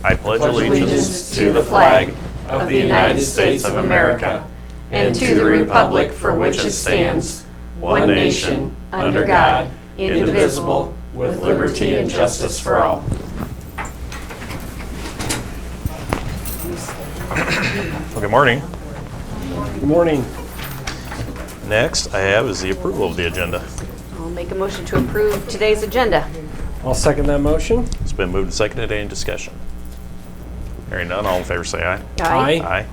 I pledge allegiance to the flag of the United States of America and to the republic for which it stands, one nation, under God, indivisible, with liberty and justice for all. Well, good morning. Good morning. Next I have is the approval of the agenda. I'll make a motion to approve today's agenda. I'll second that motion. It's been moved and seconded. Any discussion? Hearing none, all in favor say aye. Aye. Aye.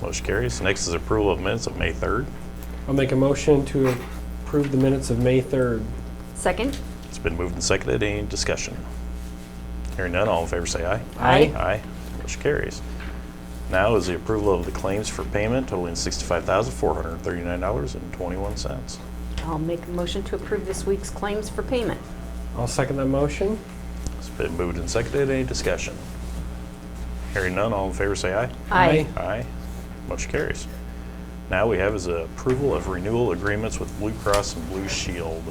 Motion carries. Next is approval of minutes of May 3rd. I'll make a motion to approve the minutes of May 3rd. Second. It's been moved and seconded. Any discussion? Hearing none, all in favor say aye. Aye. Aye. Motion carries. Now is the approval of the claims for payment totaling $65,439.21. I'll make a motion to approve this week's claims for payment. I'll second that motion. It's been moved and seconded. Any discussion? Hearing none, all in favor say aye. Aye. Aye. Motion carries. Now we have is the approval of renewal agreements with Blue Cross and Blue Shield.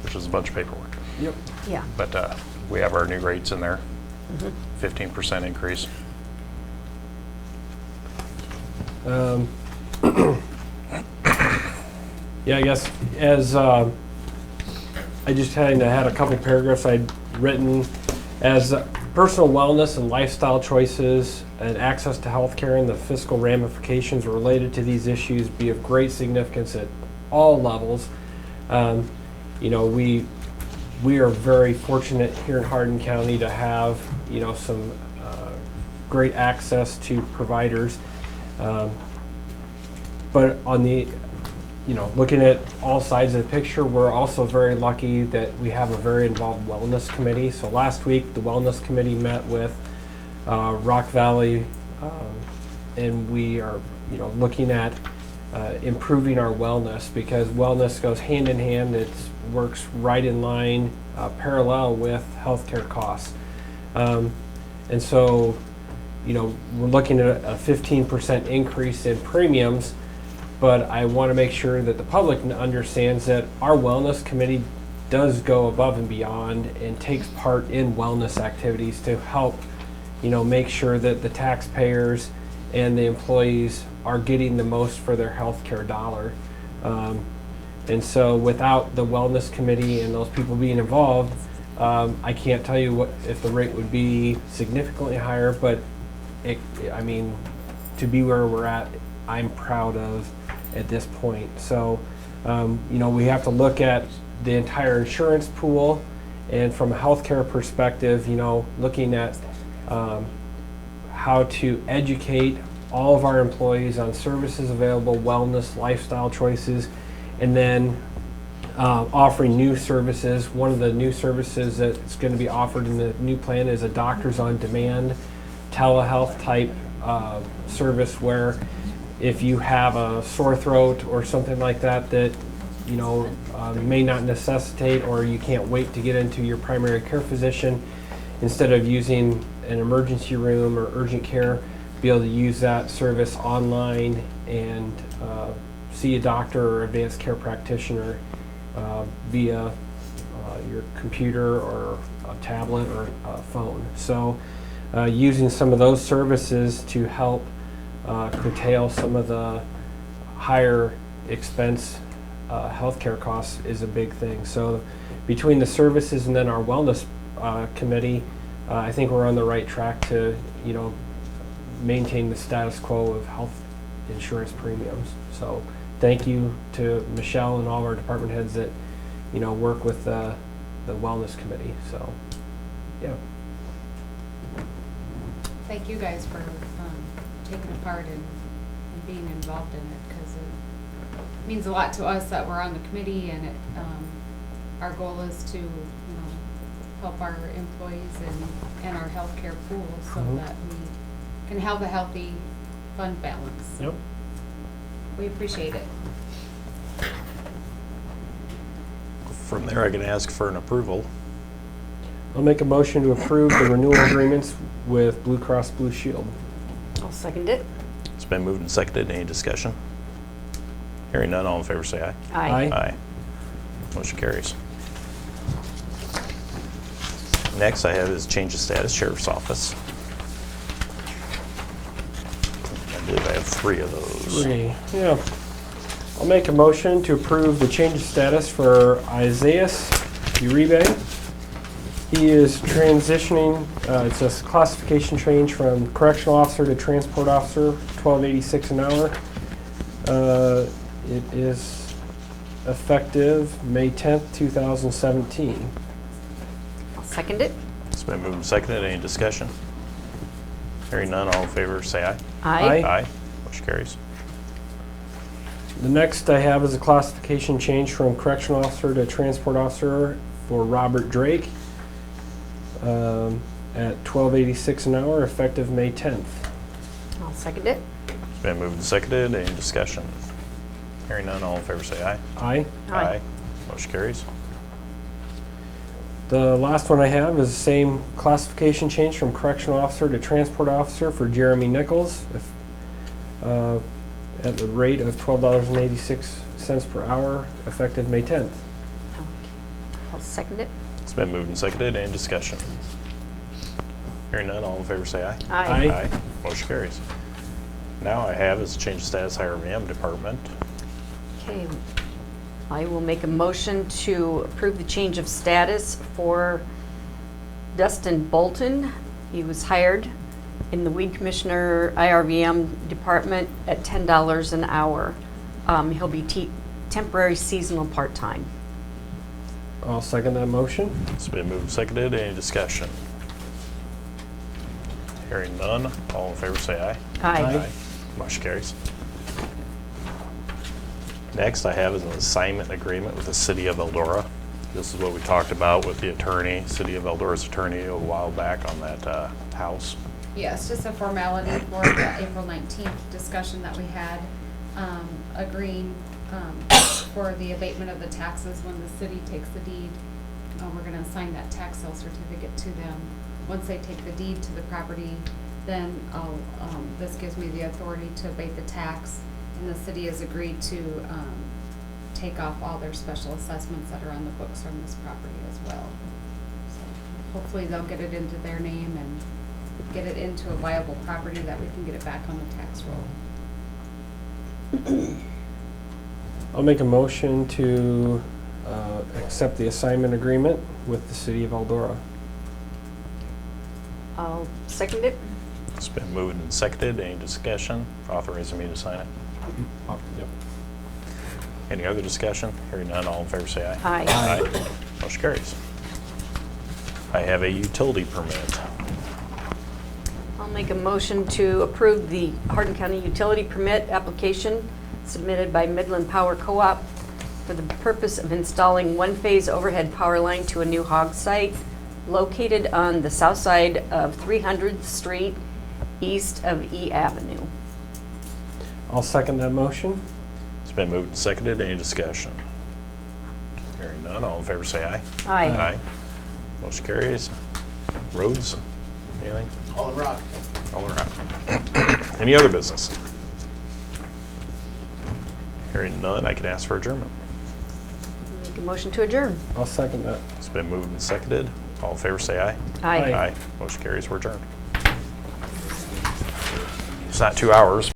Which is a bunch of paperwork. Yep. Yeah. But we have our new rates in there. 15% increase. Yeah, I guess as I just had a couple paragraphs I'd written as personal wellness and lifestyle choices and access to healthcare and the fiscal ramifications related to these issues be of great significance at all levels. You know, we are very fortunate here in Hardin County to have, you know, some great access to providers. But on the, you know, looking at all sides of the picture, we're also very lucky that we have a very involved wellness committee. So last week, the wellness committee met with Rock Valley, and we are, you know, looking at improving our wellness, because wellness goes hand in hand. It works right in line, parallel with healthcare costs. And so, you know, we're looking at a 15% increase in premiums, but I want to make sure that the public understands that our wellness committee does go above and beyond and takes part in wellness activities to help, you know, make sure that the taxpayers and the employees are getting the most for their healthcare dollar. And so without the wellness committee and those people being involved, I can't tell you what if the rate would be significantly higher, but I mean, to be where we're at, I'm proud of at this point. So, you know, we have to look at the entire insurance pool, and from a healthcare perspective, you know, looking at how to educate all of our employees on services available, wellness, lifestyle choices, and then offering new services. One of the new services that's going to be offered in the new plan is a doctors on demand telehealth type service, where if you have a sore throat or something like that that, you know, may not necessitate, or you can't wait to get into your primary care physician, instead of using an emergency room or urgent care, be able to use that service online and see a doctor or advanced care practitioner via your computer or a tablet or a phone. So using some of those services to help curtail some of the higher expense healthcare costs is a big thing. So between the services and then our wellness committee, I think we're on the right track to, you know, maintain the status quo of health insurance premiums. So thank you to Michelle and all of our department heads that, you know, work with the wellness committee. So, yeah. Thank you guys for taking a part in being involved in it, because it means a lot to us that we're on the committee, and it, our goal is to, you know, help our employees and our healthcare pool so that we can have a healthy fund balance. Yep. We appreciate it. From there, I can ask for an approval. I'll make a motion to approve the renewal agreements with Blue Cross Blue Shield. I'll second it. It's been moved and seconded. Any discussion? Hearing none, all in favor say aye. Aye. Aye. Motion carries. Next I have is change of status, Sheriff's Office. I believe I have 3 of those. 3, yeah. I'll make a motion to approve the change of status for Isaiah Uribe. He is transitioning, it's a classification change from correctional officer to transport officer, $12.86 an hour. It is effective May 10th, 2017. I'll second it. It's been moved and seconded. Any discussion? Hearing none, all in favor say aye. Aye. Aye. Motion carries. The next I have is a classification change from correctional officer to transport officer for Robert Drake at $12.86 an hour, effective May 10th. I'll second it. It's been moved and seconded. Any discussion? Hearing none, all in favor say aye. Aye. Aye. Motion carries. The last one I have is the same classification change from correctional officer to transport officer for Jeremy Nichols at the rate of $12.86 per hour, effective May 10th. I'll second it. It's been moved and seconded. Any discussion? Hearing none, all in favor say aye. Aye. Aye. Motion carries. Now I have is change of status, IRVM department. Okay. I will make a motion to approve the change of status for Dustin Bolton. He was hired in the weed commissioner IRVM department at $10 an hour. He'll be temporary seasonal part-time. I'll second that motion. It's been moved and seconded. Any discussion? Hearing none, all in favor say aye. Aye. Motion carries. Next I have is an assignment agreement with the City of Eldora. This is what we talked about with the attorney, City of Eldora's attorney a while back on that house. Yes, just a formality for the April 19th discussion that we had, agreeing for the abatement of the taxes when the city takes the deed. We're going to assign that tax sale certificate to them. Once they take the deed to the property, then this gives me the authority to abate the tax, and the city has agreed to take off all their special assessments that are on the books from this property as well. So hopefully they'll get it into their name and get it into a viable property that we can get it back on the tax roll. I'll make a motion to accept the assignment agreement with the City of Eldora. I'll second it. It's been moved and seconded. Any discussion? Authorizing me to sign it. Oh, yep. Any other discussion? Hearing none, all in favor say aye. Aye. Aye. Motion carries. I have a utility permit. I'll make a motion to approve the Hardin County utility permit application submitted by Midland Power Co-op for the purpose of installing one-phase overhead power line to a new hog site located on the south side of 300th Street, east of E Avenue. I'll second that motion. It's been moved and seconded. Any discussion? Hearing none, all in favor say aye. Aye. Aye. Motion carries. Roads? Anything? All in rock. All around. Any other business? Hearing none, I can ask for adjournment. Make a motion to adjourn. I'll second that. It's been moved and seconded. All in favor say aye. Aye. Aye. Motion carries. We're adjourned. It's not 2 hours.